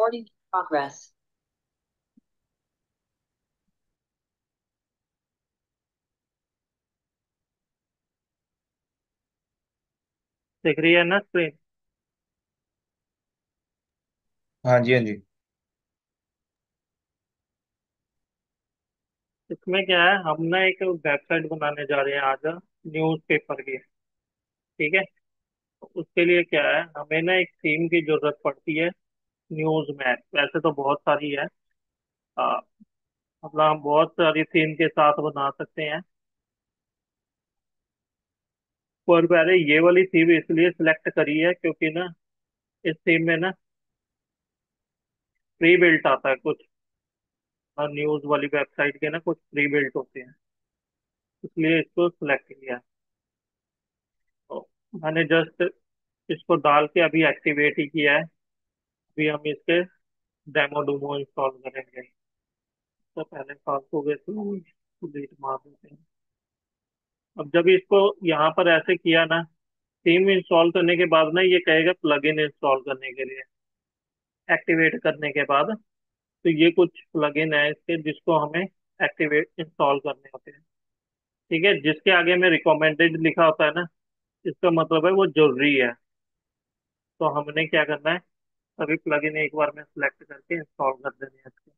Recording in progress. दिख रही है ना स्क्रीन। हाँ जी, हाँ जी। इसमें क्या है, हम ना एक वेबसाइट बनाने जा रहे हैं आज, न्यूज़ पेपर की। ठीक है। तो उसके लिए क्या है, हमें ना एक थीम की जरूरत पड़ती है। न्यूज़ में वैसे तो बहुत सारी है। आ, मतलब हम बहुत सारी थीम के साथ बना सकते हैं। पर मैंने ये वाली थीम इसलिए सिलेक्ट करी है क्योंकि ना इस थीम में ना प्री बिल्ट आता है कुछ। न्यूज़ वाली वेबसाइट के ना कुछ प्री बिल्ट होते हैं, इसलिए इसको सिलेक्ट किया। तो मैंने जस्ट इसको डाल के अभी एक्टिवेट ही किया है। अभी हम इसके डेमो डूमो इंस्टॉल करेंगे। तो पहले फालतू के तो डिलीट मार देते हैं। अब जब इसको यहाँ पर ऐसे किया ना, थीम इंस्टॉल करने के बाद ना ये कहेगा प्लगइन इंस्टॉल करने के लिए। एक्टिवेट करने के बाद तो ये कुछ प्लगइन है इसके जिसको हमें एक्टिवेट इंस्टॉल करने होते हैं। ठीक है, जिसके आगे में रिकमेंडेड लिखा होता है ना, इसका मतलब है वो जरूरी है। तो हमने क्या करना है, सभी प्लगइन एक बार में सिलेक्ट करके इंस्टॉल कर देने हैं इसके।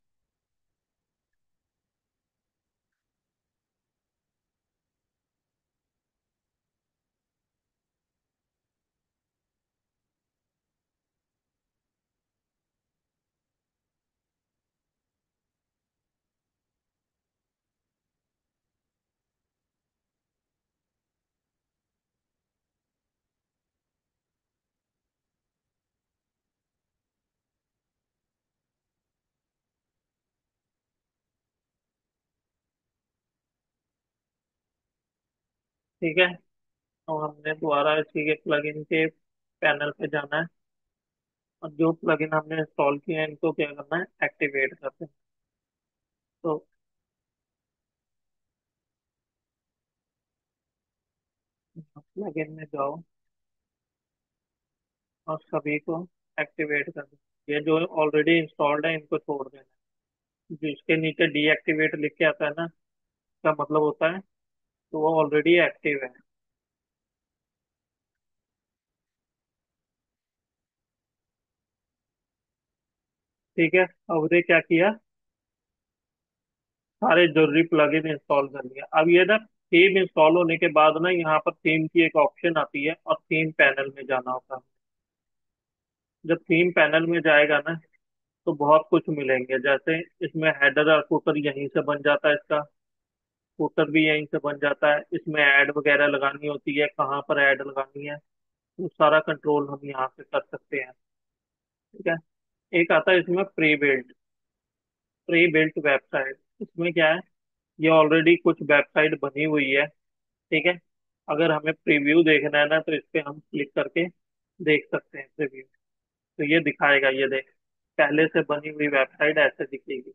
ठीक है। तो हमने दोबारा इसी के प्लगइन के पैनल पे जाना है, और जो प्लगइन हमने इंस्टॉल किए हैं इनको क्या करना है, एक्टिवेट करते हैं। तो प्लगइन में जाओ और सभी को एक्टिवेट कर दो। ये जो ऑलरेडी इंस्टॉल्ड है इनको छोड़ देना। जिसके नीचे डीएक्टिवेट लिख के आता है ना, इसका मतलब होता है तो वो ऑलरेडी एक्टिव है। ठीक है। अब ने क्या किया, सारे जरूरी प्लगइन इंस्टॉल कर लिया। अब ये ना थीम इंस्टॉल होने के बाद ना यहाँ पर थीम की एक ऑप्शन आती है और थीम पैनल में जाना होता है। जब थीम पैनल में जाएगा ना तो बहुत कुछ मिलेंगे, जैसे इसमें हेडर और फुटर यहीं से बन जाता है इसका। फुटर भी यहीं से बन जाता है। इसमें ऐड वगैरह लगानी होती है, कहाँ पर ऐड लगानी है वो सारा कंट्रोल हम यहाँ से कर सकते हैं। ठीक है। एक आता है इसमें प्री बिल्ट वेबसाइट। इसमें क्या है, ये ऑलरेडी कुछ वेबसाइट बनी हुई है। ठीक है। अगर हमें प्रीव्यू देखना है ना तो इस पे हम क्लिक करके देख सकते हैं प्रीव्यू। तो ये दिखाएगा, ये देख, पहले से बनी हुई वेबसाइट ऐसे दिखेगी।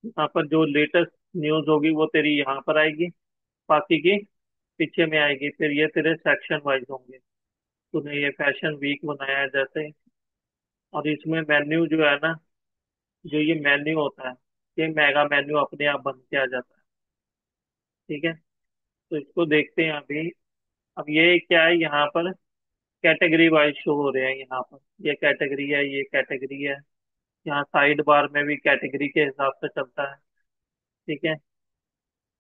यहाँ पर जो लेटेस्ट न्यूज होगी वो तेरी यहाँ पर आएगी, बाकी की पीछे में आएगी। फिर ये तेरे सेक्शन वाइज होंगे। तूने ये फैशन वीक बनाया है जैसे, और इसमें मेन्यू जो है ना, जो ये मेन्यू होता है, ये मेगा मेन्यू अपने आप बन के आ जाता है। ठीक है। तो इसको देखते हैं अभी। अब ये क्या है, यहाँ पर कैटेगरी वाइज शो हो रहे हैं। यहाँ पर ये कैटेगरी है, ये कैटेगरी है। यहाँ साइड बार में भी कैटेगरी के हिसाब से चलता है। ठीक है।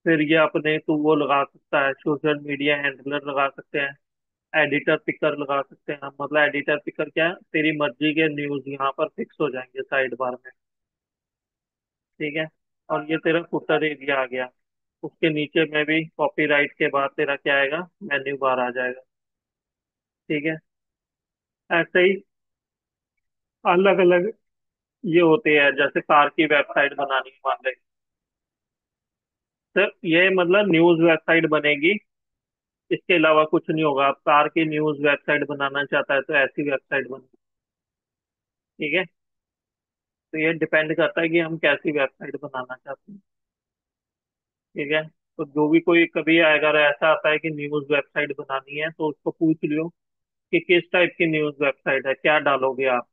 फिर ये अपने तू वो लगा सकता है, सोशल मीडिया हैंडलर लगा सकते हैं, एडिटर पिकर लगा सकते हैं। मतलब एडिटर पिकर क्या है, तेरी मर्जी के न्यूज यहाँ पर फिक्स हो जाएंगे साइड बार में। ठीक है। और ये तेरा फुटर एरिया आ गया। उसके नीचे में भी कॉपीराइट के बाद तेरा क्या आएगा, मेन्यू बार आ जाएगा। ठीक है। ऐसे ही अलग अलग ये होते हैं, जैसे कार की वेबसाइट बनानी है मान ले। तो ये मतलब न्यूज वेबसाइट बनेगी, इसके अलावा कुछ नहीं होगा। आप कार की न्यूज वेबसाइट बनाना चाहता है तो ऐसी वेबसाइट बनेगी। ठीक है। तो ये डिपेंड करता है कि हम कैसी वेबसाइट बनाना चाहते हैं। ठीक है। तो जो भी कोई कभी अगर ऐसा आता है कि न्यूज वेबसाइट बनानी है तो उसको पूछ लियो कि किस टाइप की न्यूज वेबसाइट है, क्या डालोगे आप।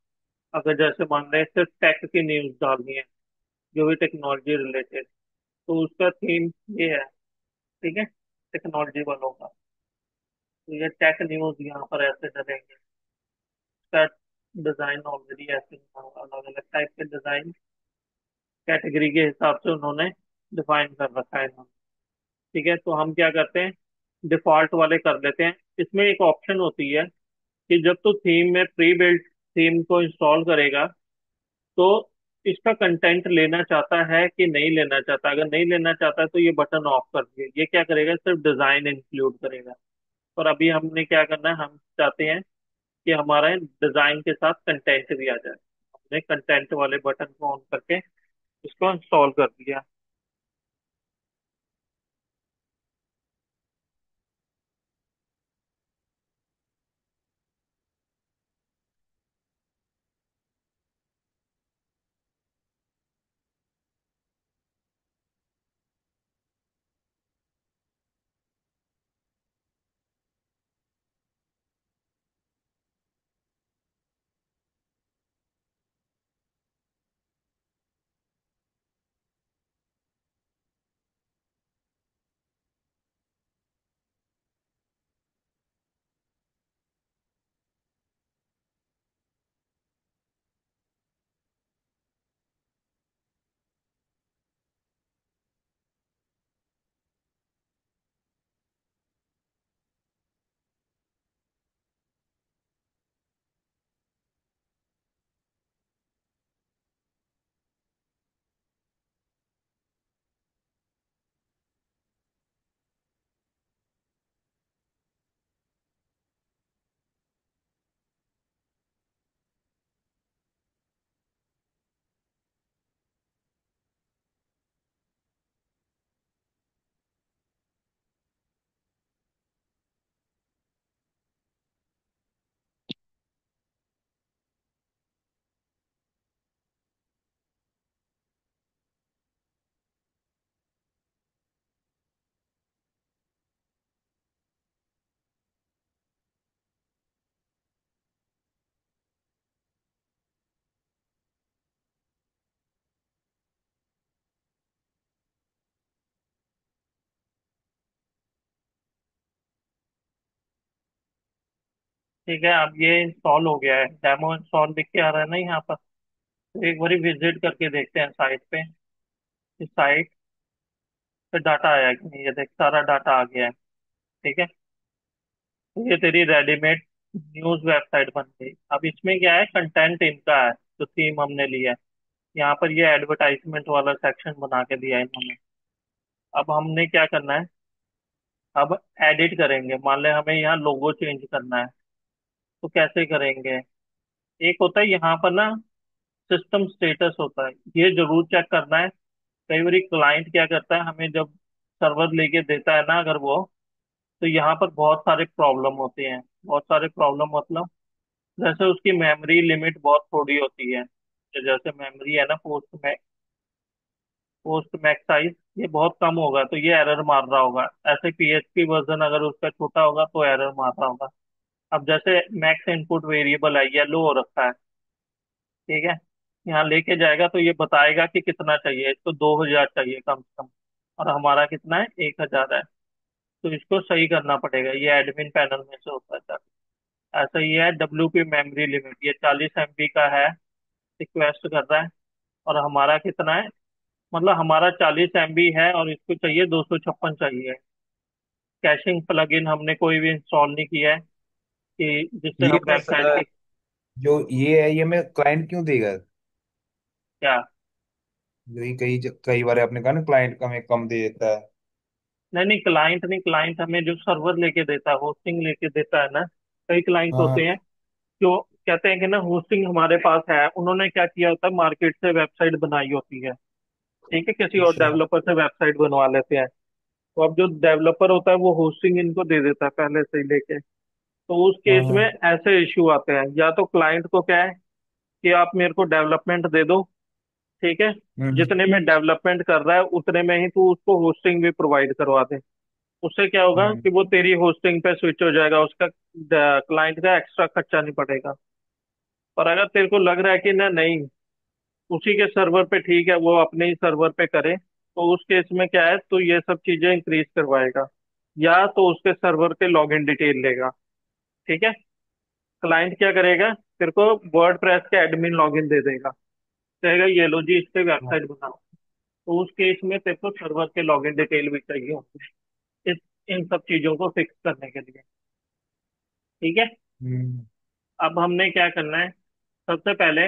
अगर जैसे मान रहे हैं सिर्फ टेक की न्यूज डालनी है, जो भी टेक्नोलॉजी रिलेटेड, तो उसका थीम ये है। ठीक है, टेक्नोलॉजी वालों का। तो ये टेक न्यूज यहाँ पर ऐसे डलेंगे। उसका डिजाइन ऑलरेडी ऐसे अलग अलग टाइप के डिजाइन कैटेगरी के हिसाब से उन्होंने डिफाइन कर रखा है इन्होंने। ठीक है, तो हम क्या करते हैं, डिफॉल्ट वाले कर लेते हैं। इसमें एक ऑप्शन होती है कि जब तू थीम में प्री बिल्ट थीम को इंस्टॉल करेगा, तो इसका कंटेंट लेना चाहता है कि नहीं लेना चाहता। अगर नहीं लेना चाहता है तो ये बटन ऑफ कर दिए। ये क्या करेगा, सिर्फ डिजाइन इंक्लूड करेगा। और अभी हमने क्या करना है, हम चाहते हैं कि हमारे डिजाइन के साथ कंटेंट भी आ जाए। हमने कंटेंट वाले बटन को ऑन करके इसको इंस्टॉल कर दिया। ठीक है, अब ये इंस्टॉल हो गया है। डेमो इंस्टॉल लिख के आ रहा है ना यहाँ पर। तो एक बारी विजिट करके देखते हैं साइट पे। इस साइट पे डाटा आया कि नहीं, ये देख सारा डाटा आ गया है। ठीक है, तो ये तेरी रेडीमेड न्यूज वेबसाइट बन गई। अब इसमें क्या है, कंटेंट इनका है जो थीम हमने लिया है। यहाँ पर ये एडवर्टाइजमेंट वाला सेक्शन बना के दिया है इन्होंने। अब हमने क्या करना है, अब एडिट करेंगे। मान ले हमें यहाँ लोगो चेंज करना है, तो कैसे करेंगे। एक होता है यहाँ पर ना, सिस्टम स्टेटस होता है, ये जरूर चेक करना है। कई बार क्लाइंट क्या करता है, हमें जब सर्वर लेके देता है ना अगर वो, तो यहाँ पर बहुत सारे प्रॉब्लम होते हैं। बहुत सारे प्रॉब्लम मतलब, जैसे उसकी मेमोरी लिमिट बहुत थोड़ी होती है। जैसे मेमोरी है ना, पोस्ट मैक्स साइज ये बहुत कम होगा तो ये एरर मार रहा होगा। ऐसे पीएचपी वर्जन अगर उसका छोटा होगा तो एरर मार रहा होगा। अब जैसे मैक्स इनपुट वेरिएबल है, येलो हो रखा है। ठीक है, यहाँ लेके जाएगा तो ये बताएगा कि कितना चाहिए इसको, 2000 चाहिए कम से कम। और हमारा कितना है, 1000 है। तो इसको सही करना पड़ेगा, ये एडमिन पैनल में से होता है सर। ऐसा ही है, डब्ल्यू पी मेमोरी लिमिट ये 40 MB का है, रिक्वेस्ट कर रहा है। और हमारा कितना है, मतलब हमारा 40 MB है और इसको चाहिए 256 चाहिए। कैशिंग प्लगइन हमने कोई भी इंस्टॉल नहीं किया है कि जिससे ये हम मैं वेबसाइट की। जो ये है ये मैं क्लाइंट क्यों देगा? क्या? जो ये कई बार आपने कहा ना क्लाइंट का हमें कम दे देता है। नहीं नहीं, क्लाइंट नहीं, क्लाइंट हमें जो सर्वर लेके देता है, होस्टिंग लेके देता है ना। कई क्लाइंट होते हाँ। हैं जो कहते हैं कि ना होस्टिंग हमारे पास है, उन्होंने क्या किया होता है, मार्केट से वेबसाइट बनाई होती है। ठीक है, किसी और अच्छा। डेवलपर से वेबसाइट बनवा लेते हैं। तो अब जो डेवलपर होता है वो होस्टिंग इनको दे देता है पहले से ही लेके। तो उस हाँ केस में हाँ। ऐसे इश्यू आते हैं, या तो क्लाइंट को क्या है कि आप मेरे को डेवलपमेंट दे दो। ठीक है, हम्म जितने में डेवलपमेंट कर रहा है उतने में ही तू उसको होस्टिंग भी प्रोवाइड करवा दे। उससे क्या होगा हम्म। कि वो तेरी होस्टिंग पे स्विच हो जाएगा, उसका क्लाइंट का एक्स्ट्रा खर्चा नहीं पड़ेगा। पर अगर तेरे को लग रहा है कि ना नहीं, उसी के सर्वर पे ठीक है, वो अपने ही सर्वर पे करे, तो उस केस में क्या है, तो ये सब चीजें इंक्रीज करवाएगा, या तो उसके सर्वर के लॉगिन डिटेल लेगा। ठीक है। क्लाइंट क्या करेगा, तेरे को वर्ड प्रेस के एडमिन लॉगिन दे देगा, कहेगा ये लो जी, इस पे वेबसाइट बनाओ। तो उस केस में तेरे को सर्वर के लॉगिन डिटेल भी चाहिए होंगे इस इन सब चीजों को फिक्स करने के लिए। ठीक है। हम्म। अब हमने क्या करना है, सबसे पहले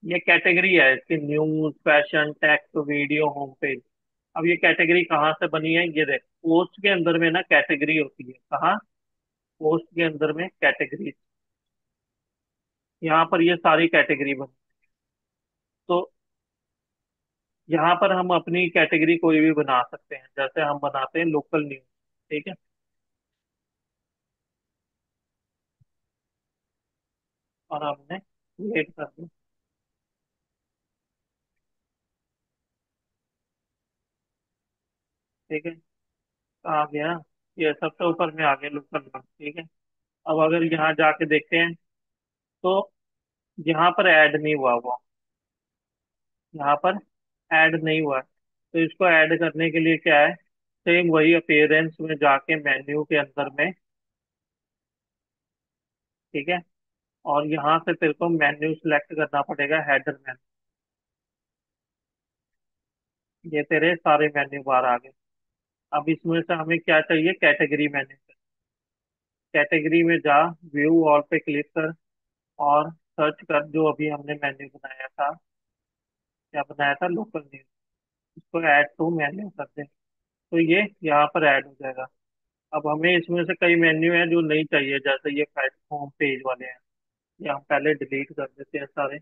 ये कैटेगरी है इसकी, news, fashion, text, video, home page. अब ये कैटेगरी कहाँ से बनी है, ये देख, पोस्ट के अंदर में ना कैटेगरी होती है, कहाँ, पोस्ट के अंदर में कैटेगरी, यहाँ पर ये सारी कैटेगरी बनी। तो यहाँ पर हम अपनी कैटेगरी कोई भी बना सकते हैं, जैसे हम बनाते हैं लोकल न्यूज। ठीक है। और हमने वेट कर दिया। ठीक है। आ गया, ये सबसे ऊपर में आ गया लोकल न्यूज। ठीक है। अब अगर यहाँ जाके देखते हैं, तो यहाँ पर ऐड नहीं हुआ हुआ, यहाँ पर ऐड नहीं हुआ है। तो इसको ऐड करने के लिए क्या है, सेम वही अपीयरेंस में जाके मेन्यू के अंदर में। ठीक है। और यहाँ से तेरे को मेन्यू सिलेक्ट करना पड़ेगा, हेडर मेन्यू। ये तेरे सारे मेन्यू बार आ गए। अब इसमें से हमें क्या चाहिए, कैटेगरी मेन्यू। कैटेगरी में जा, व्यू ऑल पे क्लिक कर, और सर्च कर जो अभी हमने मेन्यू बनाया था, क्या बनाया था, लोकल न्यूज। इसको ऐड टू मेन्यू कर दे, तो ये यहाँ पर ऐड हो जाएगा। अब हमें इसमें से कई मेन्यू हैं जो नहीं चाहिए, जैसे ये होम पेज वाले हैं, ये हम पहले डिलीट कर देते हैं सारे,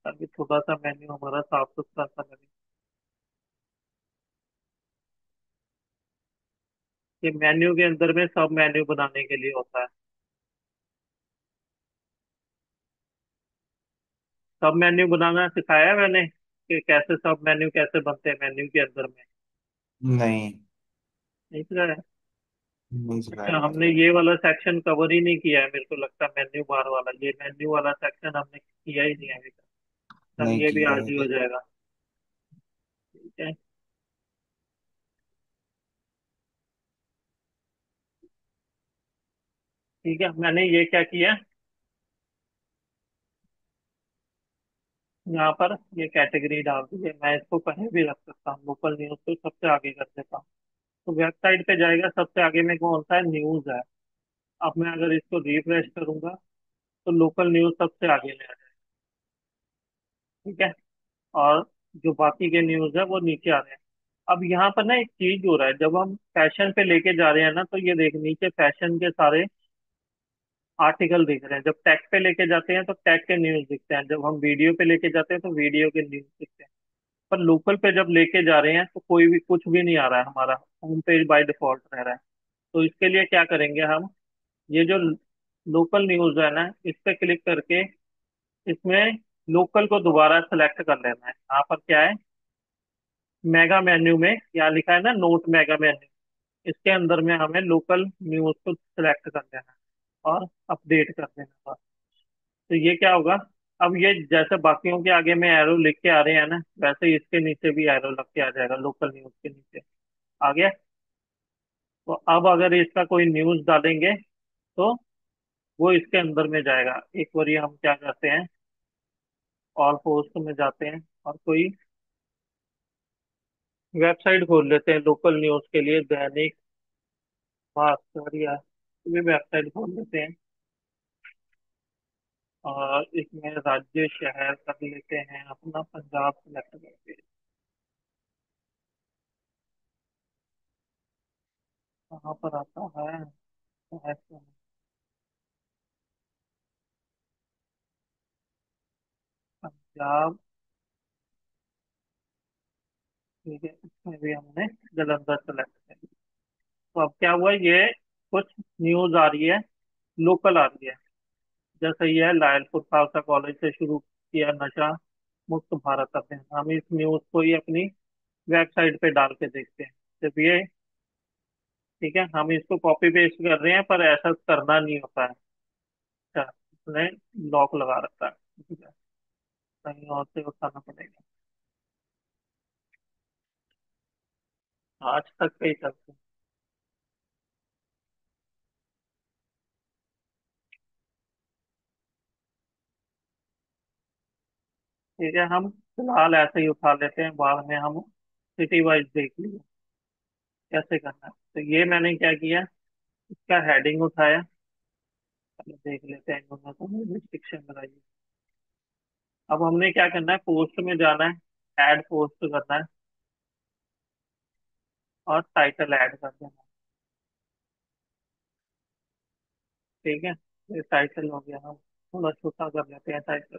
ताकि थोड़ा सा मेन्यू हमारा साफ सुथरा सा लगे। ये मेन्यू के अंदर में सब मेन्यू बनाने के लिए होता है। सब मेन्यू बनाना सिखाया है मैंने, कि कैसे सब मेन्यू कैसे बनते हैं मेन्यू के अंदर में। नहीं, नहीं सिखाया? नहीं अच्छा, सिखाया हमने मुझे। ये वाला सेक्शन कवर ही नहीं किया है, मेरे को लगता है मेन्यू बार वाला, ये मेन्यू वाला सेक्शन हमने किया ही नहीं है अभी तक। चल नहीं ये भी किया आज है ही हो ये। जाएगा। ठीक है। ठीक है, मैंने ये क्या किया, यहाँ पर ये कैटेगरी डाल दी है। मैं इसको कहीं भी रख सकता हूँ, लोकल न्यूज को सबसे आगे कर देता हूँ। तो वेबसाइट पे जाएगा, सबसे आगे में कौन सा है, न्यूज है। अब मैं अगर इसको रिफ्रेश करूंगा, तो लोकल न्यूज सबसे आगे में आ जाएगा। ठीक है। और जो बाकी के न्यूज है वो नीचे आ रहे हैं। अब यहाँ पर ना एक चीज हो रहा है, जब हम फैशन पे लेके जा रहे हैं ना, तो ये देख, नीचे फैशन के सारे आर्टिकल दिख रहे हैं। जब टेक पे लेके जाते हैं तो टेक के न्यूज दिखते हैं, जब हम वीडियो पे लेके जाते हैं तो वीडियो के न्यूज दिखते हैं। पर लोकल पे जब लेके जा रहे हैं तो कोई भी कुछ भी नहीं आ रहा है, हमारा होम पेज बाय डिफॉल्ट रह रहा है। तो इसके लिए क्या करेंगे हम, ये जो लोकल न्यूज है ना, इस पे क्लिक करके इसमें लोकल को दोबारा सेलेक्ट कर लेना है। यहाँ पर क्या है, मेगा मेन्यू में यहाँ लिखा है ना, नोट मेगा मेन्यू, इसके अंदर में हमें लोकल न्यूज को सिलेक्ट कर देना है और अपडेट कर देना है। तो ये क्या होगा, अब ये जैसे बाकियों के आगे में एरो लिख के आ रहे हैं ना, वैसे ही इसके नीचे भी एरो लग के आ जाएगा, लोकल न्यूज के नीचे आ गया। तो अब अगर इसका कोई न्यूज डालेंगे, तो वो इसके अंदर में जाएगा। एक बार ये हम क्या करते हैं, ऑल पोस्ट में जाते हैं और कोई वेबसाइट खोल लेते हैं लोकल न्यूज के लिए, दैनिक भास्कर या कोई भी वेबसाइट खोल लेते हैं। और इसमें राज्य शहर कर लेते हैं अपना, पंजाब सेलेक्ट करके। कहाँ पर आता है, शहर, पंजाब। ठीक है, इसमें भी हमने जलंधर सेलेक्ट किया। तो अब क्या हुआ, ये कुछ न्यूज आ रही है, लोकल आ रही है। जैसे ये है, लायलपुर खालसा कॉलेज से शुरू किया नशा मुक्त भारत अभियान, हम इस न्यूज को ही अपनी वेबसाइट पे डाल के देखते हैं। जब ये, ठीक है, हम इसको कॉपी पेस्ट कर रहे हैं, पर ऐसा करना नहीं होता है। अच्छा, उसने लॉक लगा रखा है। ठीक है, कहीं और से उठाना पड़ेगा। आज तक कहीं चलते। ठीक है, हम फिलहाल ऐसे ही उठा लेते हैं, बाद में हम सिटी वाइज देख लेंगे कैसे करना है। तो ये मैंने क्या किया, इसका हेडिंग उठाया। पहले देख लेते हैं इन्होंने तो रिस्ट्रिक्शन लगाई है। अब हमने क्या करना है, पोस्ट में जाना है, ऐड पोस्ट करना है और टाइटल ऐड कर देना है। ठीक है, ये टाइटल हो गया। हम थोड़ा छोटा कर लेते हैं टाइटल।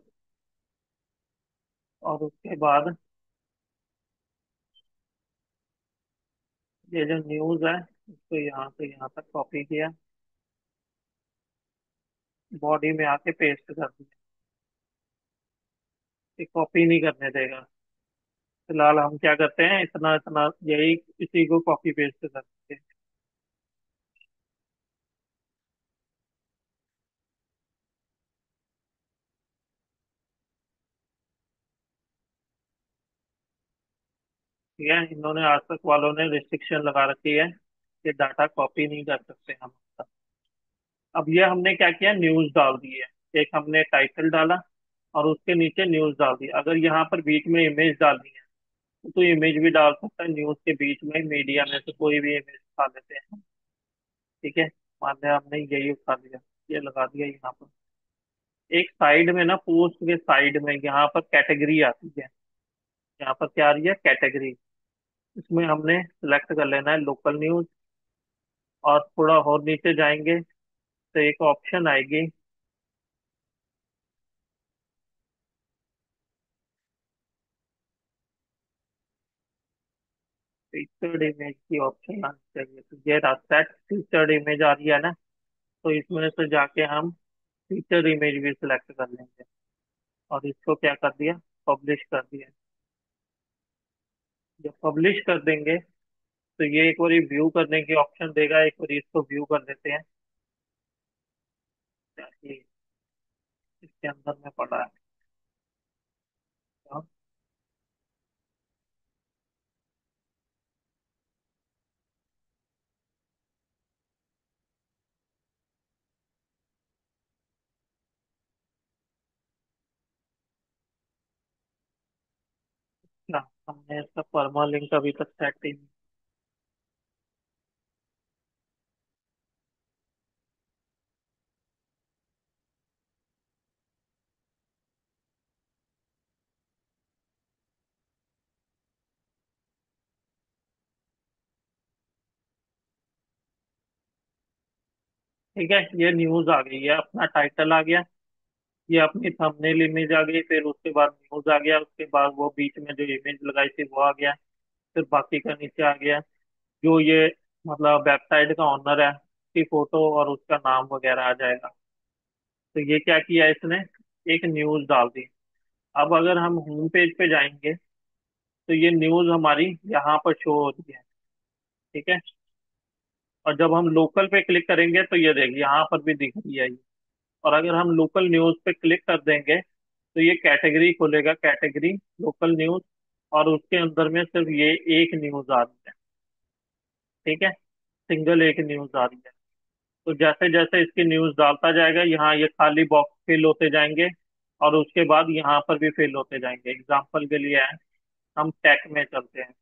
और उसके बाद ये जो न्यूज़ है इसको यहाँ से यहाँ तक कॉपी किया, बॉडी में आके पेस्ट कर दिया। ये कॉपी नहीं करने देगा। फिलहाल हम क्या करते हैं, इतना इतना यही इसी को कॉपी पेस्ट करते हैं। ठीक है, इन्होंने आज तक वालों ने रिस्ट्रिक्शन लगा रखी है कि डाटा कॉपी नहीं कर सकते हम। अब ये हमने क्या किया, न्यूज़ डाल दी है। एक हमने टाइटल डाला और उसके नीचे न्यूज़ डाल दी। अगर यहाँ पर बीच में इमेज डालनी है तो इमेज भी डाल सकता है, न्यूज़ के बीच में मीडिया में से कोई भी इमेज उठा लेते हैं। ठीक है, मान लिया हमने यही उठा दिया, ये लगा दिया यहाँ पर। एक साइड में ना, पोस्ट के साइड में यहाँ पर कैटेगरी आती है। यहाँ पर क्या आ रही है, कैटेगरी। इसमें हमने सेलेक्ट कर लेना है लोकल न्यूज। और थोड़ा और नीचे जाएंगे तो एक ऑप्शन आएगी, फीचर्ड इमेज की ऑप्शन आनी चाहिए। तो ये रास्ता फीचर्ड इमेज आ रही है ना, तो इसमें से जाके हम फीचर इमेज भी सिलेक्ट कर लेंगे और इसको क्या कर दिया, पब्लिश कर दिया। जब पब्लिश कर देंगे तो ये एक बार व्यू करने की ऑप्शन देगा। एक बार इसको व्यू कर लेते हैं, ये इसके अंदर में पड़ा है। तो ना, हमने इसका परमा लिंक अभी तक सेट ही नहीं। ठीक है, ये न्यूज आ गई है, अपना टाइटल आ गया, ये अपनी थंबनेल इमेज आ गई, फिर उसके बाद न्यूज आ गया, उसके बाद वो बीच में जो इमेज लगाई थी वो आ गया, फिर बाकी का नीचे आ गया। जो ये मतलब वेबसाइट का ऑनर है उसकी फोटो और उसका नाम वगैरह आ जाएगा। तो ये क्या किया इसने, एक न्यूज डाल दी। अब अगर हम होम पेज पे जाएंगे तो ये न्यूज हमारी यहाँ पर शो हो रही है। ठीक है, और जब हम लोकल पे क्लिक करेंगे तो ये देखिए यहाँ पर भी दिख रही है ये। और अगर हम लोकल न्यूज पे क्लिक कर देंगे तो ये कैटेगरी खोलेगा, कैटेगरी लोकल न्यूज, और उसके अंदर में सिर्फ ये एक न्यूज आ रही है। ठीक है, सिंगल एक न्यूज आ रही है। तो जैसे जैसे इसकी न्यूज डालता जाएगा, यहाँ ये खाली बॉक्स फिल होते जाएंगे और उसके बाद यहाँ पर भी फिल होते जाएंगे। एग्जाम्पल के लिए है, हम टेक में चलते हैं।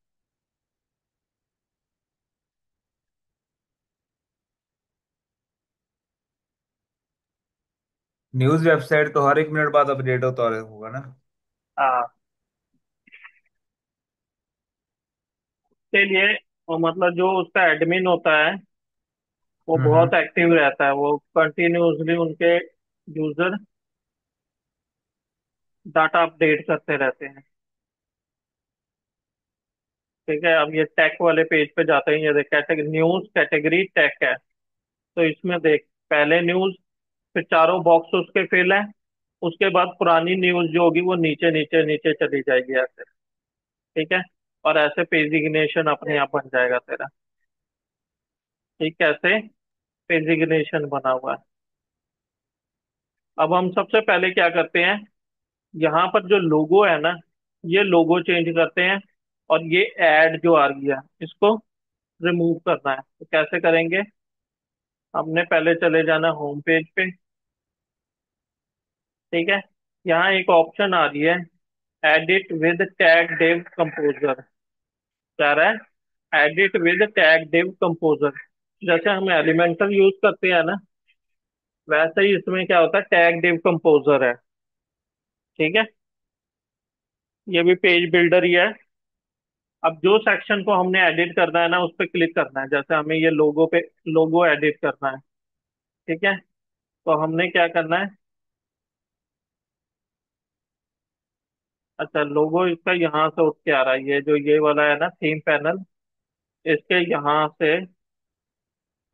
न्यूज वेबसाइट तो हर 1 मिनट बाद अपडेट होता होगा ना। हाँ, इसके लिए वो मतलब जो उसका एडमिन होता है वो हम्म। बहुत एक्टिव रहता है, वो कंटिन्यूअसली उनके यूजर डाटा अपडेट करते रहते हैं। ठीक है, अब ये टेक वाले पेज पे जाते हैं, ये देख कैटेगरी न्यूज, कैटेगरी टेक है। तो इसमें देख, पहले न्यूज, फिर चारों बॉक्स उसके फिल है, उसके बाद पुरानी न्यूज जो होगी वो नीचे नीचे नीचे चली जाएगी ऐसे। ठीक है, और ऐसे पेजिग्नेशन अपने आप बन जाएगा तेरा। ठीक, कैसे पेजिग्नेशन बना हुआ है। अब हम सबसे पहले क्या करते हैं, यहाँ पर जो लोगो है ना, ये लोगो चेंज करते हैं। और ये ऐड जो आ रही है, इसको रिमूव करना है। तो कैसे करेंगे, हमने पहले चले जाना होम पेज पे। ठीक है, यहाँ एक ऑप्शन आ रही है, edit with tag div composer. क्या रहा है, edit with tag div composer. जैसे हम एलिमेंटर यूज करते हैं ना, वैसे ही इसमें क्या होता है, टैग डिव कंपोजर है। ठीक है, ये भी पेज बिल्डर ही है। अब जो सेक्शन को हमने एडिट करना है ना, उस पर क्लिक करना है। जैसे हमें ये लोगो पे लोगो एडिट करना है। ठीक है, तो हमने क्या करना है, अच्छा लोगो इसका यहाँ से उठ के आ रहा है, ये जो ये वाला है ना थीम पैनल, इसके यहाँ से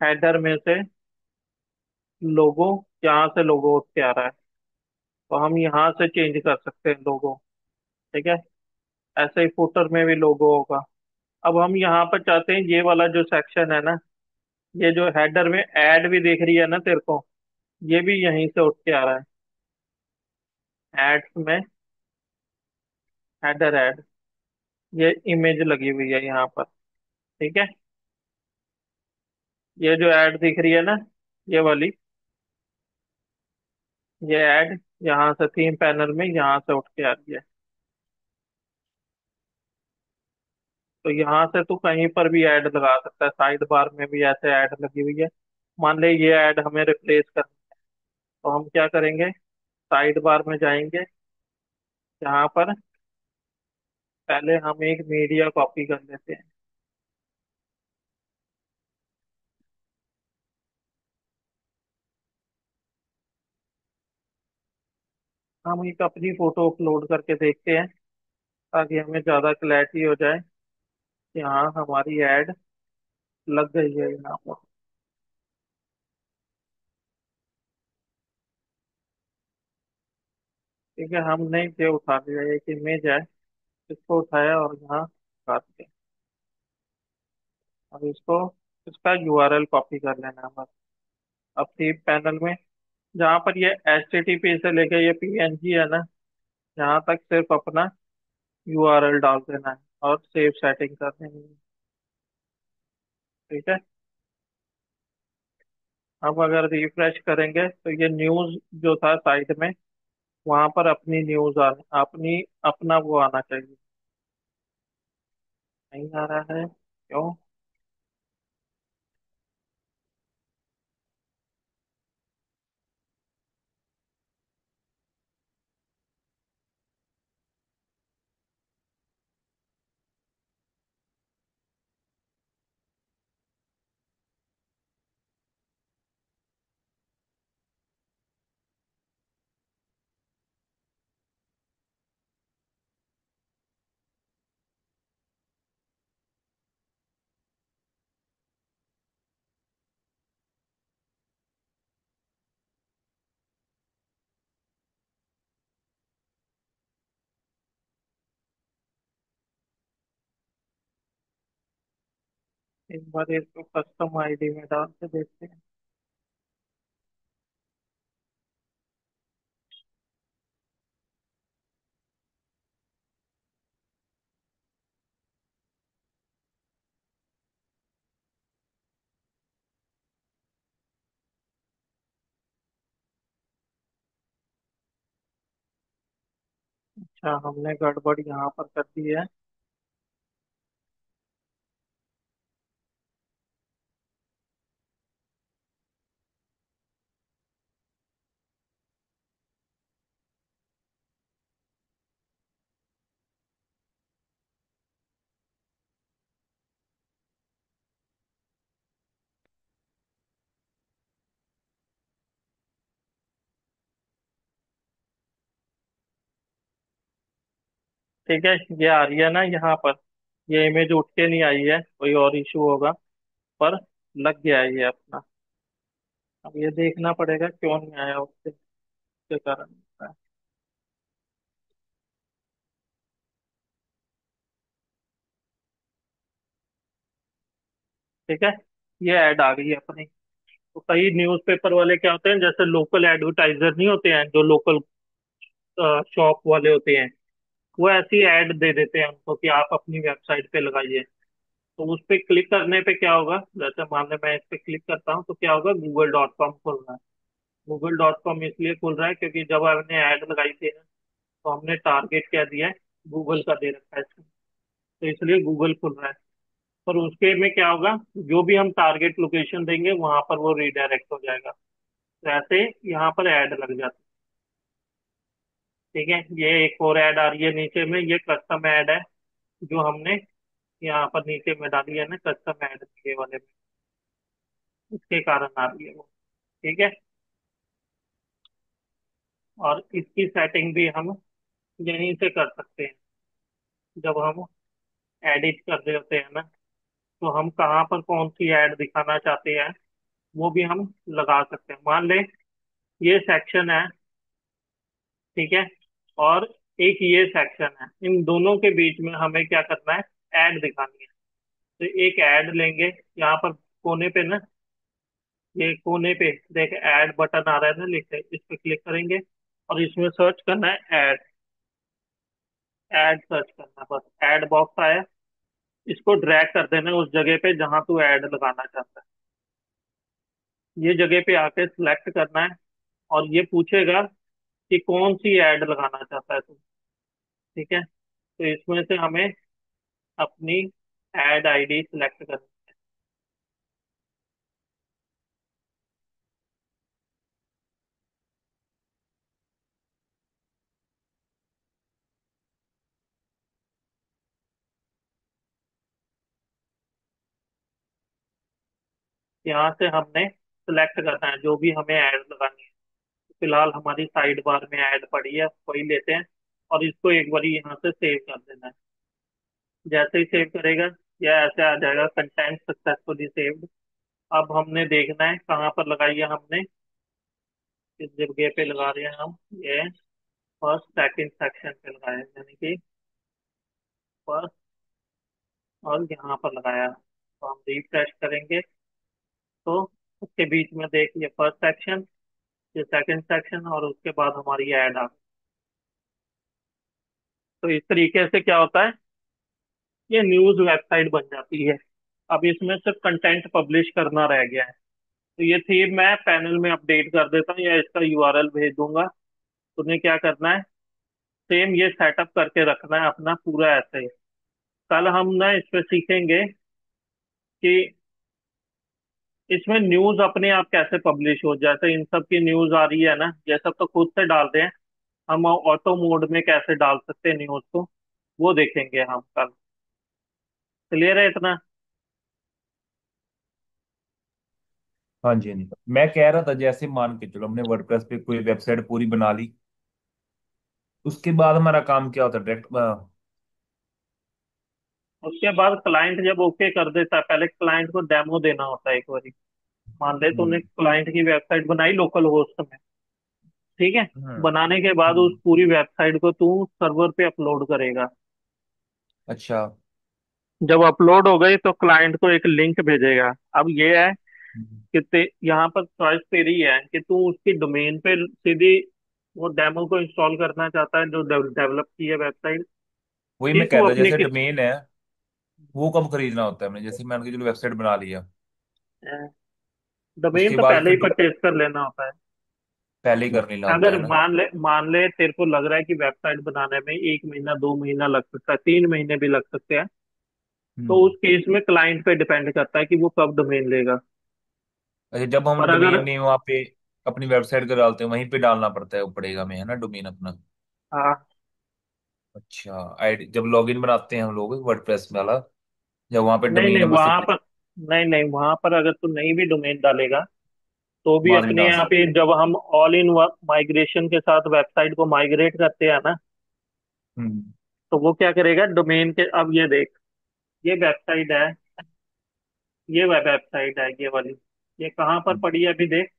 हेडर में से लोगो, यहाँ से लोगो उठ के आ रहा है। तो हम यहाँ से चेंज कर सकते हैं लोगो। ठीक है, ऐसे ही फुटर में भी लोगो होगा। अब हम यहाँ पर चाहते हैं ये वाला जो सेक्शन है ना, ये जो हेडर में ऐड भी देख रही है ना तेरे को, ये भी यहीं से उठ के आ रहा है। एड्स में हेडर ऐड, ये इमेज लगी हुई है यहाँ पर। ठीक है, ये जो ऐड दिख रही है ना, ये वाली, ये ऐड यहाँ से थीम पैनल में यहाँ से उठ के आ रही है। तो यहाँ से तू कहीं पर भी ऐड लगा सकता है, साइड बार में भी ऐसे ऐड लगी हुई है। मान ले ये ऐड हमें रिप्लेस कर, तो हम क्या करेंगे, साइड बार में जाएंगे। यहाँ पर पहले हम एक मीडिया कॉपी कर लेते हैं। हम एक अपनी फोटो अपलोड करके देखते हैं, ताकि हमें ज्यादा क्लैरिटी हो जाए कि हाँ हमारी ऐड लग गई है यहाँ पर। ठीक है, हमने ये उठा लिया, एक इमेज है, इसको उठाया और यहाँ लगा दिया। अब इसको, इसका यूआरएल कॉपी कर लेना है बस। अब थीम पैनल में जहाँ पर ये HTTP से लेके ये PNG है ना, यहाँ तक सिर्फ अपना यूआरएल डाल देना है और सेव सेटिंग कर देनी है। ठीक है, अब अगर रिफ्रेश करेंगे तो ये न्यूज जो था साइड में, वहां पर अपनी न्यूज अपनी अपना वो आना चाहिए। नहीं आ रहा है, क्यों। एक बार इसको कस्टम आईडी में डाल के देखते हैं। अच्छा, हमने गड़बड़ यहाँ पर कर दी है। ठीक है, ये आ रही है ना यहाँ पर, ये इमेज उठ के नहीं आई है, कोई और इशू होगा, पर लग गया है ये अपना। अब ये देखना पड़ेगा क्यों नहीं आया, उसके उसके कारण। ठीक है, ये ऐड आ गई है अपनी। तो कई न्यूज़पेपर वाले क्या होते हैं, जैसे लोकल एडवर्टाइजर नहीं होते हैं, जो लोकल शॉप वाले होते हैं, वो ऐसी ऐड दे देते हैं उनको कि आप अपनी वेबसाइट पे लगाइए। तो उस पे क्लिक करने पे क्या होगा, जैसे मान लें मैं इस पे क्लिक करता हूँ तो क्या होगा, google.com खुल रहा है। google.com इसलिए खुल रहा है क्योंकि जब हमने ऐड लगाई थी ना, तो हमने टारगेट क्या दिया है, गूगल का दे रखा है इसमें, तो इसलिए गूगल खुल रहा है। पर उसके में क्या होगा, जो भी हम टारगेट लोकेशन देंगे वहां पर वो रिडायरेक्ट हो जाएगा। तो ऐसे यहाँ पर ऐड लग जाती है। ठीक है, ये एक और ऐड आ रही है नीचे में, ये कस्टम ऐड है जो हमने यहाँ पर नीचे में डाली है ना, कस्टम ऐड ये वाले में, इसके कारण आ रही है वो। ठीक है, और इसकी सेटिंग भी हम यहीं से कर सकते हैं। जब हम एडिट कर रहे होते हैं ना, तो हम कहाँ पर कौन सी ऐड दिखाना चाहते हैं वो भी हम लगा सकते हैं। मान ले ये सेक्शन है, ठीक है, और एक ये सेक्शन है, इन दोनों के बीच में हमें क्या करना है, ऐड दिखानी है। तो एक ऐड लेंगे, यहाँ पर कोने पे ना, ये कोने पे देख ऐड बटन आ रहा है ना लिखे, इस पे क्लिक करेंगे और इसमें सर्च करना है ऐड। ऐड सर्च करना है, बस ऐड बॉक्स आया, इसको ड्रैग कर देना है उस जगह पे जहां तू ऐड लगाना चाहता है। ये जगह पे आके सिलेक्ट करना है, और ये पूछेगा कि कौन सी ऐड लगाना चाहता है तू। ठीक है, तो इसमें से हमें अपनी ऐड आईडी सिलेक्ट करनी है। यहाँ से हमने सिलेक्ट करना है जो भी हमें ऐड लगानी है। फिलहाल हमारी साइड बार में ऐड पड़ी है, वही लेते हैं, और इसको एक बार यहाँ से सेव कर देना है। जैसे ही सेव करेगा, या ऐसे आ जाएगा कंटेंट सक्सेसफुली सेव्ड। अब हमने देखना है कहाँ पर लगाई है हमने, किस जगह पे लगा रहे हैं हम, ये फर्स्ट सेकंड सेक्शन पे लगाया है, यानी कि फर्स्ट, और यहाँ पर लगाया। तो हम रिफ्रेश करेंगे तो उसके बीच में देखिए फर्स्ट सेक्शन, ये सेकंड सेक्शन, और उसके बाद हमारी ऐड आ गई। तो इस तरीके से क्या होता है, ये न्यूज वेबसाइट बन जाती है। अब इसमें सिर्फ कंटेंट पब्लिश करना रह गया है। तो ये थीम मैं पैनल में अपडेट कर देता हूँ, या इसका यूआरएल भेज दूंगा। तुम्हें क्या करना है, सेम ये सेटअप करके रखना है अपना पूरा ऐसे ही। कल हम ना इस पे सीखेंगे कि इसमें न्यूज अपने आप कैसे पब्लिश हो, जैसे इन सब की न्यूज आ रही है ना, ये सब तो खुद से डालते हैं, हम ऑटो मोड में कैसे डाल सकते हैं न्यूज को, वो देखेंगे हम कल। क्लियर है इतना? हाँ जी, हाँ जी। मैं कह रहा था जैसे मान के चलो हमने वर्डप्रेस पे कोई वेबसाइट पूरी बना ली, उसके बाद हमारा काम क्या होता है डायरेक्ट। उसके बाद क्लाइंट जब ओके कर देता है, पहले क्लाइंट को डेमो देना होता है एक बारी। मान ले तूने हम्म। क्लाइंट की वेबसाइट बनाई लोकल होस्ट में, ठीक है, हम्म। बनाने के बाद उस हम्म। पूरी वेबसाइट को तू सर्वर पे अपलोड करेगा। अच्छा। जब अपलोड हो गई तो क्लाइंट को एक लिंक भेजेगा। अब ये है हम्म। कि यहाँ पर चॉइस तेरी है कि तू उसकी डोमेन पे सीधी वो डेमो को इंस्टॉल करना चाहता है जो डेवलप की है वेबसाइट, वही कि मैं कह तू रहा था, अपने जैसे डोमेन है वो कब खरीदना होता है हमने, जैसे मान के चलो वेबसाइट बना लिया, डोमेन उसके तो बाद पहले ही फिर परचेज कर लेना होता है। पहले ही कर लेना होता अगर है ना। मान ले तेरे को लग रहा है कि वेबसाइट बनाने में 1 महीना 2 महीना लग सकता है, 3 महीने भी लग सकते हैं, तो हम्म। उस केस में क्लाइंट पे डिपेंड करता है कि वो कब डोमेन लेगा। अच्छा, जब हम पर अगर डोमेन नेम वहाँ पे अपनी वेबसाइट का डालते हैं वहीं पे डालना पड़ता है, वो पड़ेगा हमें, है ना, डोमेन अपना। हाँ, अच्छा, आईडी जब लॉगिन बनाते हैं हम लोग वर्डप्रेस वाला, जब वहाँ पे नहीं डोमेन नहीं नंबर से वहां पर, नहीं नहीं वहां पर अगर तू नई भी डोमेन डालेगा तो भी बाद में अपने डाल आप सकते ही, जब हम ऑल इन माइग्रेशन के साथ वेबसाइट को माइग्रेट करते हैं ना, हैं। हम्म। तो वो क्या करेगा डोमेन के, अब ये देख, ये वेबसाइट है, ये वेबसाइट है ये वाली, ये कहाँ पर हम्म। पड़ी है अभी देख,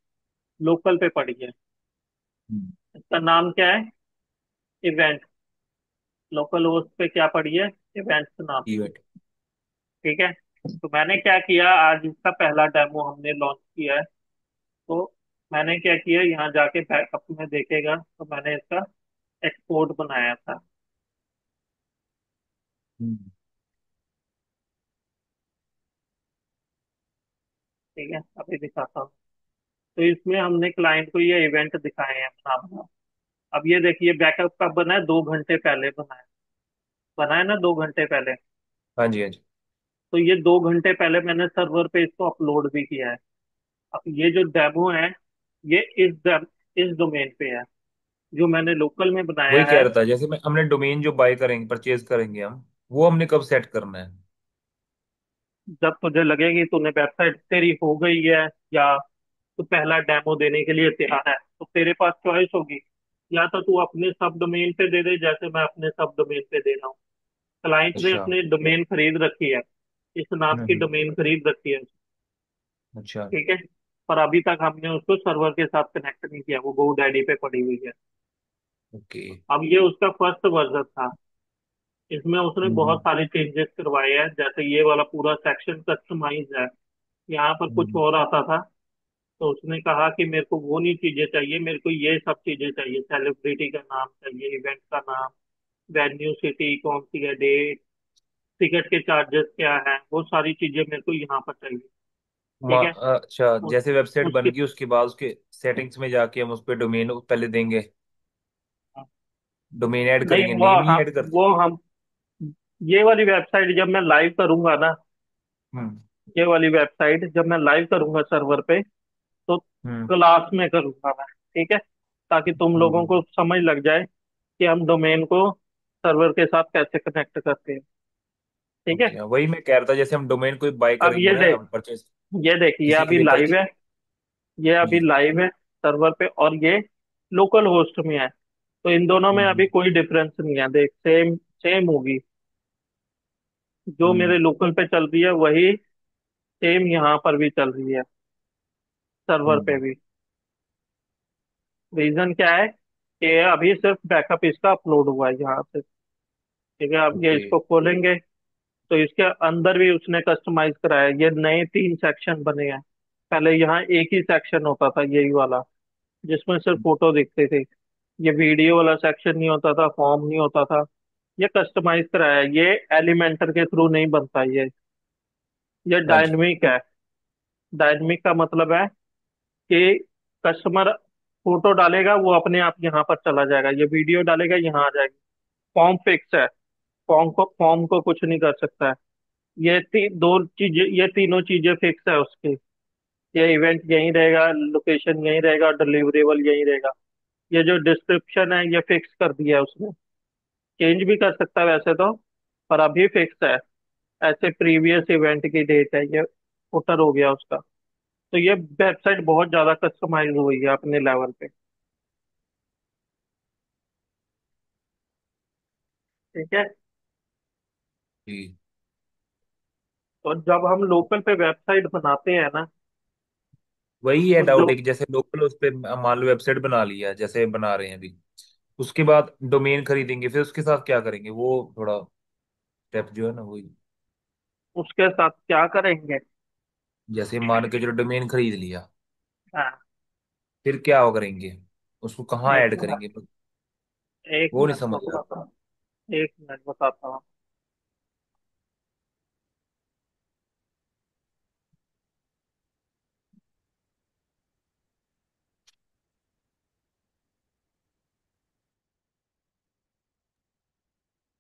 लोकल पे पड़ी है। हम्म। इसका नाम क्या है, इवेंट। लोकल होस्ट पे क्या पड़ी है, इवेंट्स नाम। इवेंट। ठीक है, तो मैंने क्या किया, आज इसका पहला डेमो हमने लॉन्च किया है। तो मैंने क्या किया, यहाँ जाके बैकअप में देखेगा तो मैंने इसका एक्सपोर्ट बनाया था। हम्म। ठीक है, अभी दिखाता हूँ। तो इसमें हमने क्लाइंट को ये इवेंट दिखाए हैं बना बना। अब ये देखिए बैकअप कब बना है, 2 घंटे पहले बना है। बना है ना 2 घंटे पहले। हाँ जी, हाँ जी। तो ये 2 घंटे पहले मैंने सर्वर पे इसको अपलोड भी किया है। अब ये जो डेमो है, ये इस डोमेन पे है, जो मैंने लोकल में बनाया वही कह है। रहा था, जैसे मैं हमने डोमेन जो बाय करेंगे, परचेज करेंगे हम, वो हमने कब सेट करना है? जब तुझे लगे कि तूने वेबसाइट तेरी हो गई है, या तू पहला डेमो देने के लिए तैयार है, तो तेरे पास चॉइस होगी। या तो तू अपने सब डोमेन पे दे दे, जैसे मैं अपने सब डोमेन पे दे रहा हूँ। क्लाइंट ने अच्छा। अपनी डोमेन खरीद रखी है, इस नाम की हम्म। डोमेन खरीद रखी है। अच्छा। ठीक है। पर अभी तक हमने उसको सर्वर के साथ कनेक्ट नहीं किया, वो गो डैडी पे पड़ी हुई है। ओके। अब ये उसका फर्स्ट वर्जन था। इसमें उसने बहुत हम्म। सारे चेंजेस करवाए हैं, जैसे ये वाला पूरा सेक्शन कस्टमाइज है। यहाँ पर कुछ हम्म। और आता था, तो उसने कहा कि मेरे को वो नहीं चीजें चाहिए, मेरे को ये सब चीजें चाहिए। सेलिब्रिटी का नाम चाहिए, इवेंट का नाम, वेन्यू, सिटी कौन सी है, डेट, टिकट के चार्जेस क्या है, वो सारी चीजें मेरे को यहाँ पर चाहिए। ठीक है। अच्छा, उस, जैसे वेबसाइट बन उसके गई उसके बाद उसके सेटिंग्स में जाके हम उस पर डोमेन पहले देंगे, डोमेन ऐड नहीं, करेंगे, वो नेम ही हम ऐड करते वो हम ये वाली वेबसाइट जब मैं लाइव करूंगा ना, हैं। हम्म। ये वाली वेबसाइट जब मैं लाइव करूंगा सर्वर पे, तो हम्म। क्लास में करूंगा मैं। ठीक है, ताकि तुम लोगों हम्म। को समझ लग जाए कि हम डोमेन को सर्वर के साथ कैसे कनेक्ट करते हैं। ठीक है। ओके, वही मैं कह रहा था, जैसे हम डोमेन कोई बाय अब करेंगे ना, हम परचेज ये देखिए किसी के अभी लिए लाइव परचेज। है। ये अभी जी। लाइव है सर्वर पे, और ये लोकल होस्ट में है। तो इन दोनों में हम्म। अभी कोई डिफरेंस नहीं है, देख सेम सेम होगी। जो हम्म। मेरे लोकल पे चल रही है वही सेम यहाँ पर भी चल रही है, सर्वर पे हम्म। भी। रीजन क्या है कि अभी सिर्फ बैकअप इसका अपलोड हुआ है यहाँ से। ठीक है, अब ये ओके। इसको खोलेंगे तो इसके अंदर भी उसने कस्टमाइज कराया है। ये नए 3 सेक्शन बने हैं। पहले यहाँ एक ही सेक्शन होता था, यही वाला, जिसमें सिर्फ फोटो दिखते थे। ये वीडियो वाला सेक्शन नहीं होता था, फॉर्म नहीं होता था। ये कस्टमाइज कराया है, ये एलिमेंटर के थ्रू नहीं बनता ये हाँ जी। डायनमिक है। डायनमिक का मतलब है कि कस्टमर फोटो डालेगा, वो अपने आप यहाँ पर चला जाएगा। ये वीडियो डालेगा, यहाँ आ जाएगी। फॉर्म फिक्स है, फॉर्म को कुछ नहीं कर सकता है। दो चीजें, ये तीनों चीजें फिक्स है उसकी। ये इवेंट यहीं रहेगा, लोकेशन यहीं रहेगा, डिलीवरेबल यहीं रहेगा। ये जो डिस्क्रिप्शन है ये फिक्स कर दिया है उसने। चेंज भी कर सकता है वैसे तो, पर अभी फिक्स है। ऐसे प्रीवियस इवेंट की डेट है, ये फुटर हो गया उसका। तो ये वेबसाइट बहुत ज्यादा कस्टमाइज हुई है अपने लेवल पे। ठीक है। जी। तो जब हम लोकल पे वेबसाइट बनाते हैं ना, वही है तो जो डाउट है कि जैसे लोकल उस पे मान लो वेबसाइट बना लिया जैसे बना रहे हैं अभी, उसके बाद डोमेन खरीदेंगे, फिर उसके साथ क्या करेंगे, वो थोड़ा स्टेप जो है ना वही। उसके साथ क्या करेंगे। जैसे मान के चलो डोमेन खरीद लिया, हाँ, फिर क्या हो करेंगे, उसको कहाँ एक ऐड मिनट, करेंगे? एक वो नहीं मिनट समझ रहा। बताता हूँ, 1 मिनट बताता हूँ।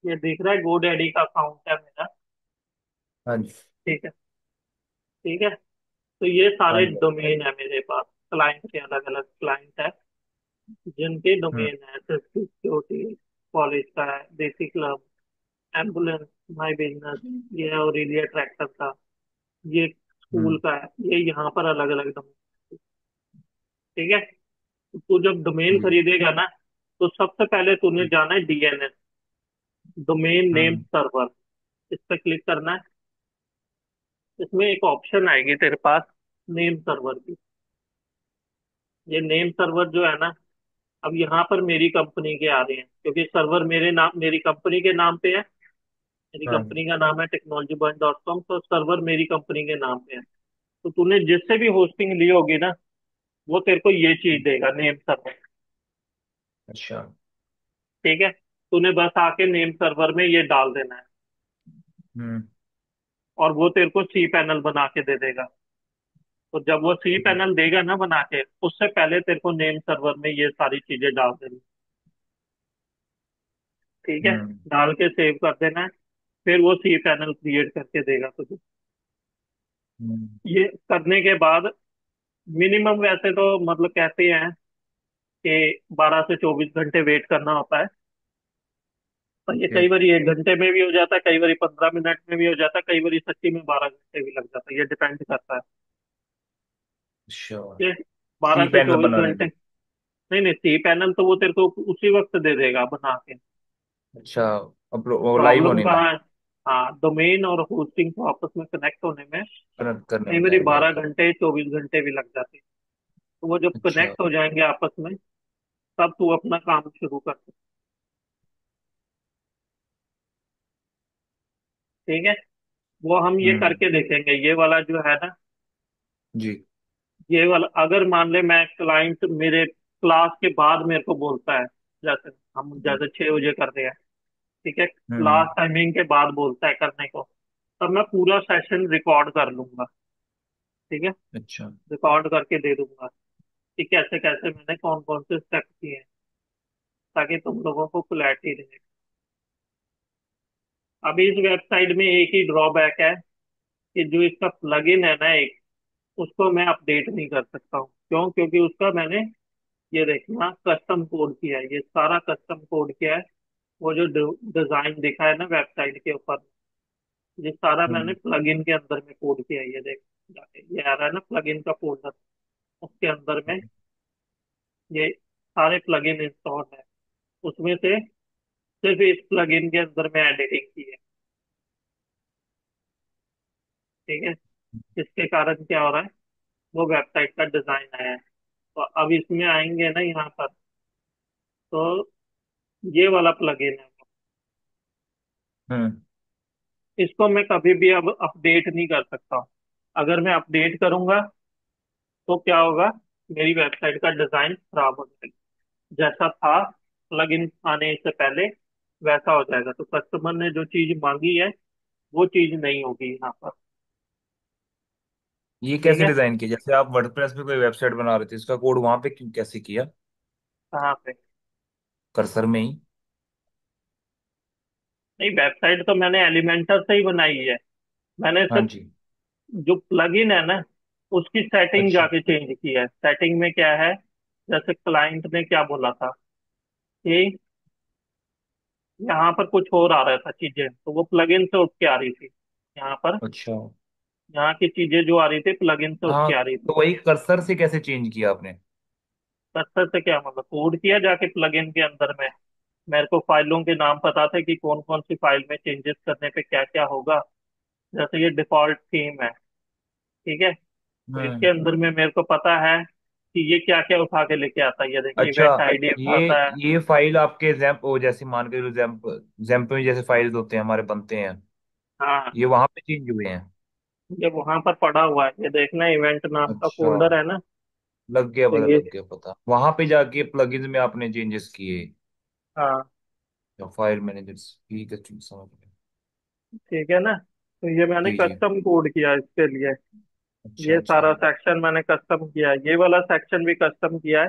ये दिख रहा है गो डैडी का अकाउंट है मेरा। हाँ जी। ठीक है। ठीक है। तो ये हाँ सारे जी। डोमेन है मेरे पास। क्लाइंट के अलग अलग क्लाइंट है, जिनके हम्म। डोमेन है सिक्योरिटी, कॉलेज का है, देसी क्लब, एम्बुलेंस, माई बिजनेस, ये ऑरेलिया ट्रैक्टर का, ये स्कूल हम्म। का है। ये यहाँ पर अलग अलग डोमेन। ठीक है। तो तू जब डोमेन हम्म। खरीदेगा ना, तो सबसे पहले तूने जाना है डीएनएस, डोमेन नेम हम्म। सर्वर। इस पर क्लिक करना है। इसमें एक ऑप्शन आएगी तेरे पास, नेम सर्वर की। ये नेम सर्वर जो है ना, अब यहाँ पर मेरी कंपनी के आ रहे हैं, क्योंकि सर्वर मेरे नाम, मेरी कंपनी के नाम पे है। मेरी हाँ जी। कंपनी का नाम है technologybund.com, तो सर्वर मेरी कंपनी के नाम पे है। तो तूने जिससे भी होस्टिंग ली होगी ना, वो तेरे को ये चीज देगा, नेम सर्वर। अच्छा। ठीक है, तूने बस आके नेम सर्वर में ये डाल देना है, हम्म। और वो तेरे को सी पैनल बना के दे देगा। तो जब वो सी पैनल देगा ना बना के, उससे पहले तेरे को नेम सर्वर में ये सारी चीजें डाल देनी। ठीक है, हम्म। डाल के सेव कर देना है। फिर वो सी पैनल क्रिएट करके देगा तुझे। हम्म। ये करने के बाद मिनिमम वैसे तो मतलब कहते हैं कि 12 से 24 घंटे वेट करना होता है। और ये ओके। कई बार 1 घंटे में भी हो जाता है, कई बार 15 मिनट में भी हो जाता है, कई बार सच्ची में 12 घंटे भी लग जाता है, ये डिपेंड करता है। अच्छा। ये बारह सी से पैनल चौबीस बनाने घंटे में। नहीं नहीं, सी पैनल तो वो तेरे को उसी वक्त दे देगा बना के। अच्छा। वो लाइव प्रॉब्लम होने में। कहाँ है? हाँ, डोमेन और होस्टिंग को आपस में कनेक्ट होने में कनेक्ट करने कई में बार टाइम 12 घंटे 24 घंटे भी लग जाते हैं। तो वो जब अच्छा। कनेक्ट हो जाएंगे आपस में, तब तू अपना काम शुरू कर सकते। ठीक है, वो हम ये हम्म। करके देखेंगे, ये वाला जो है ना, जी। ये वाला अगर मान ले मैं क्लाइंट मेरे क्लास के बाद मेरे को बोलता है, जैसे हम हम्म। जैसे 6 बजे कर रहे हैं, ठीक है, हम्म। क्लास टाइमिंग के बाद बोलता है करने को, तब मैं पूरा सेशन रिकॉर्ड कर लूंगा। ठीक है, अच्छा। रिकॉर्ड करके दे दूंगा कि कैसे कैसे मैंने कौन कौन से स्टेप किए हैं, ताकि तुम लोगों को क्लैरिटी रहे। अभी इस वेबसाइट में एक ही ड्रॉबैक है कि जो इसका प्लगइन है ना एक, उसको मैं अपडेट नहीं कर सकता हूँ। क्यों? क्योंकि उसका मैंने, ये देखना, कस्टम कोड किया है, ये सारा कस्टम कोड किया है। वो जो डिजाइन दिखा है ना वेबसाइट के ऊपर, ये सारा मैंने हम्म। प्लगइन के अंदर में कोड किया है। ये देख जाके, ये आ रहा है ना प्लगइन का फोल्डर, उसके अंदर में ये सारे प्लगइन इंस्टॉल है। उसमें से सिर्फ इस प्लगइन के अंदर में एडिटिंग की है। ठीक है, इसके कारण क्या हो रहा है, वो वेबसाइट का डिजाइन आया है। तो अब इसमें आएंगे ना यहाँ पर, तो ये वाला प्लगइन है, हम्म। इसको मैं कभी भी अब अपडेट नहीं कर सकता हूँ। अगर मैं अपडेट करूंगा तो क्या होगा, मेरी वेबसाइट का डिजाइन खराब हो जाएगा। जैसा था प्लगइन आने से पहले, वैसा हो जाएगा। तो कस्टमर ने जो चीज मांगी है, वो चीज नहीं होगी यहाँ पर। ये ठीक कैसे है, डिजाइन किया? जैसे आप वर्डप्रेस पे कोई वेबसाइट बना रहे थे, इसका कोड वहां पे क्यों कैसे किया? कहाँ पे? कर्सर में ही? नहीं, वेबसाइट तो मैंने एलिमेंटर से ही बनाई है। मैंने हाँ सिर्फ जी। जो प्लगइन है ना, उसकी सेटिंग अच्छा। जाके चेंज की है। सेटिंग में क्या है, जैसे क्लाइंट ने क्या बोला था कि यहाँ पर कुछ और आ रहा था चीजें, तो वो प्लगइन से उठ के आ रही थी यहाँ पर। अच्छा। यहाँ की चीजें जो आ रही थी प्लगइन से उठ हाँ, के आ रही थी। तो वही कर्सर से कैसे चेंज किया आपने? कसरत से क्या मतलब, कोड किया जाके प्लगइन के अंदर में। मेरे को फाइलों के नाम पता थे कि कौन कौन सी फाइल में चेंजेस करने पे क्या क्या होगा। जैसे ये डिफॉल्ट थीम है, ठीक है, तो इसके हम्म। अंदर में मेरे को पता है कि ये क्या क्या उठा के लेके आता है। ये देखिए, अच्छा। इवेंट आईडी ये उठाता है। ये फाइल आपके जैम्प, वो जैसे मान के जैम्प, जैम्प में जैसे फाइल्स होते हैं हमारे बनते हैं, हाँ, ये वहां पे चेंज हुए हैं? ये वहां पर पड़ा हुआ है, ये देखना, इवेंट नाम का अच्छा। फोल्डर है ना। लग गया तो पता, ये, लग गया पता, वहां पे जाके प्लगइन्स में आपने चेंजेस किए? हाँ, या फाइल मैनेजर, ठीक है, ठीक, समझ गया। ठीक है ना। तो ये मैंने जी जी। कस्टम कोड किया इसके लिए। अच्छा ये अच्छा। सारा सेक्शन मैंने कस्टम किया है, ये वाला सेक्शन भी कस्टम किया है।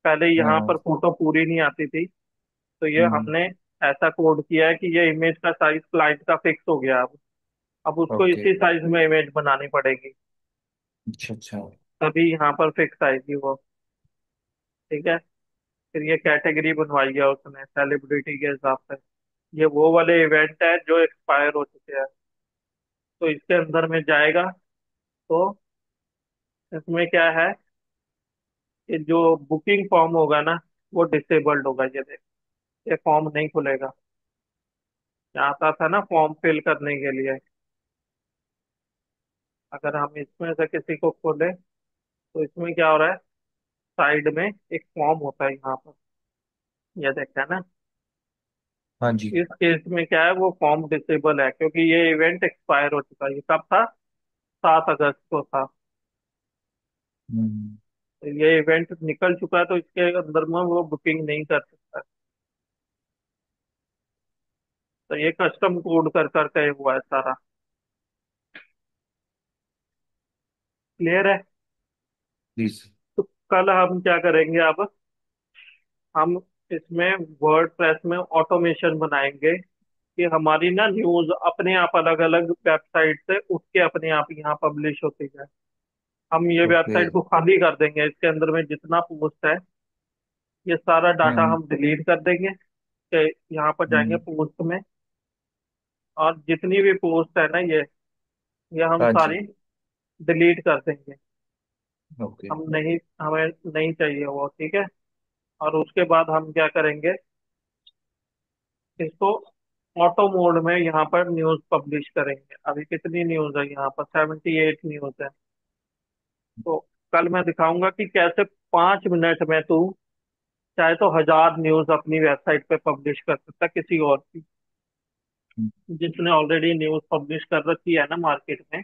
पहले यहाँ हाँ। पर फोटो पूरी नहीं आती थी, तो ये हम्म। हमने ऐसा कोड किया है कि ये इमेज का साइज क्लाइंट का फिक्स हो गया। अब उसको ओके। इसी साइज में इमेज बनानी पड़ेगी, अच्छा अच्छा। तभी यहाँ पर फिक्स आएगी वो। ठीक है, फिर ये कैटेगरी बनवाई है उसने सेलिब्रिटी के हिसाब से। ये वो वाले इवेंट है जो एक्सपायर हो चुके हैं, तो इसके अंदर में जाएगा। तो इसमें क्या है कि जो बुकिंग फॉर्म होगा ना, वो डिसेबल्ड होगा। ये देख, ये फॉर्म नहीं खुलेगा। यहाँ आता था ना फॉर्म फिल करने के लिए, अगर हम इसमें से किसी को खोले, तो इसमें क्या हो रहा है, साइड में एक फॉर्म होता है यहाँ पर, ये देखा है ना। हाँ जी। इस केस में क्या है, वो फॉर्म डिसेबल है, क्योंकि ये इवेंट एक्सपायर हो चुका है। ये कब था? 7 अगस्त को था। हम्म। ये इवेंट निकल चुका है तो इसके अंदर में वो बुकिंग नहीं कर सकता। तो ये कस्टम कोड कर करके हुआ है सारा। क्लियर है। प्लीज। तो कल हम क्या करेंगे अब, हम इसमें वर्ड प्रेस में ऑटोमेशन बनाएंगे कि हमारी ना न्यूज अपने आप अलग अलग वेबसाइट से उठ के अपने आप यहाँ पब्लिश होती जाए। हम ये ओके। वेबसाइट को खाली कर देंगे, इसके अंदर में जितना पोस्ट है ये सारा डाटा हम्म। हम डिलीट कर देंगे। कि यहाँ पर जाएंगे हम्म। पोस्ट में, और जितनी भी पोस्ट है ना ये हम हाँ सारी जी। डिलीट कर देंगे। ओके। हम नहीं, हमें नहीं चाहिए वो, ठीक है। और उसके बाद हम क्या करेंगे, इसको ऑटो मोड में यहाँ पर न्यूज पब्लिश करेंगे। अभी कितनी न्यूज है यहाँ पर, 78 न्यूज है। तो कल मैं दिखाऊंगा कि कैसे 5 मिनट में तू चाहे तो 1000 न्यूज अपनी वेबसाइट पे पब्लिश कर सकता है, किसी और की, हम्म। जिसने ऑलरेडी न्यूज पब्लिश कर रखी है ना मार्केट में।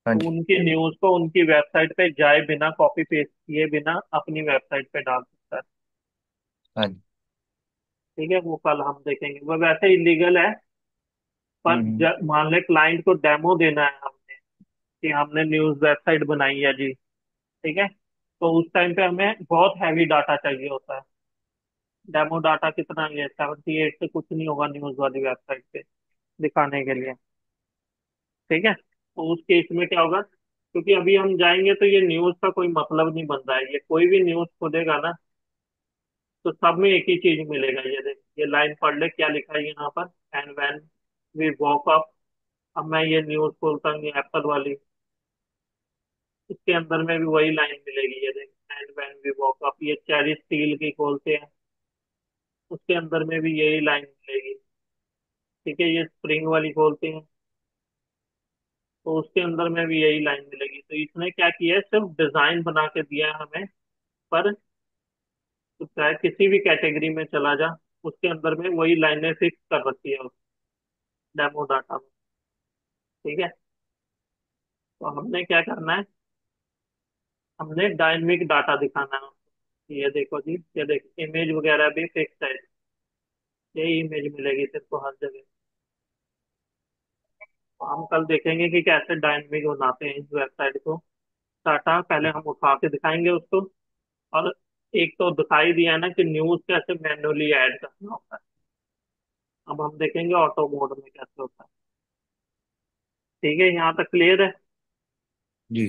हाँ तो जी। उनकी न्यूज को उनकी वेबसाइट पे जाए बिना, कॉपी पेस्ट किए बिना अपनी वेबसाइट पे डाल सकता है। हाँ जी। ठीक है, वो कल हम देखेंगे। वो वैसे इलीगल है, पर हम्म। मान ले क्लाइंट को डेमो देना है हमने कि हमने न्यूज वेबसाइट बनाई है जी, ठीक है। तो उस टाइम पे हमें बहुत हैवी डाटा चाहिए होता है। डेमो डाटा कितना ही है, 78 से कुछ नहीं होगा न्यूज वाली वेबसाइट पे दिखाने के लिए। ठीक है, तो उस केस में क्या होगा, क्योंकि अभी हम जाएंगे तो ये न्यूज का कोई मतलब नहीं बन रहा है। ये कोई भी न्यूज खोलेगा ना तो सब में एक ही चीज मिलेगा। ये देख, ये लाइन पढ़ ले क्या लिखा है यहाँ पर, and when we walk up. अब मैं ये न्यूज खोलता हूँ, ये एप्पल वाली, इसके अंदर में भी वही लाइन मिलेगी। ये देख, and when we walk up. ये चेरी स्टील की खोलते हैं, उसके अंदर में भी यही लाइन मिलेगी। ठीक है, ये स्प्रिंग वाली खोलते हैं तो उसके अंदर में भी यही लाइन मिलेगी। तो इसने क्या किया है, सिर्फ डिजाइन बना के दिया है हमें। पर तो चाहे किसी भी कैटेगरी में चला जा, उसके अंदर में वही लाइनें फिक्स कर रखी है उस डेमो डाटा में। ठीक है, तो हमने क्या करना है, हमने डायनेमिक डाटा दिखाना है उसको। ये देखो जी, ये देख, इमेज वगैरह भी फिक्स है। यही इमेज मिलेगी सिर्फ हर जगह। तो हम कल देखेंगे कि कैसे डायनेमिक बनाते हैं इस वेबसाइट को। डाटा पहले हम उठा के दिखाएंगे उसको। और एक तो दिखाई दिया ना कि न्यूज कैसे मैन्युअली ऐड करना होता है। अब हम देखेंगे ऑटो मोड में कैसे होता है। ठीक है, यहाँ तक क्लियर है। जी।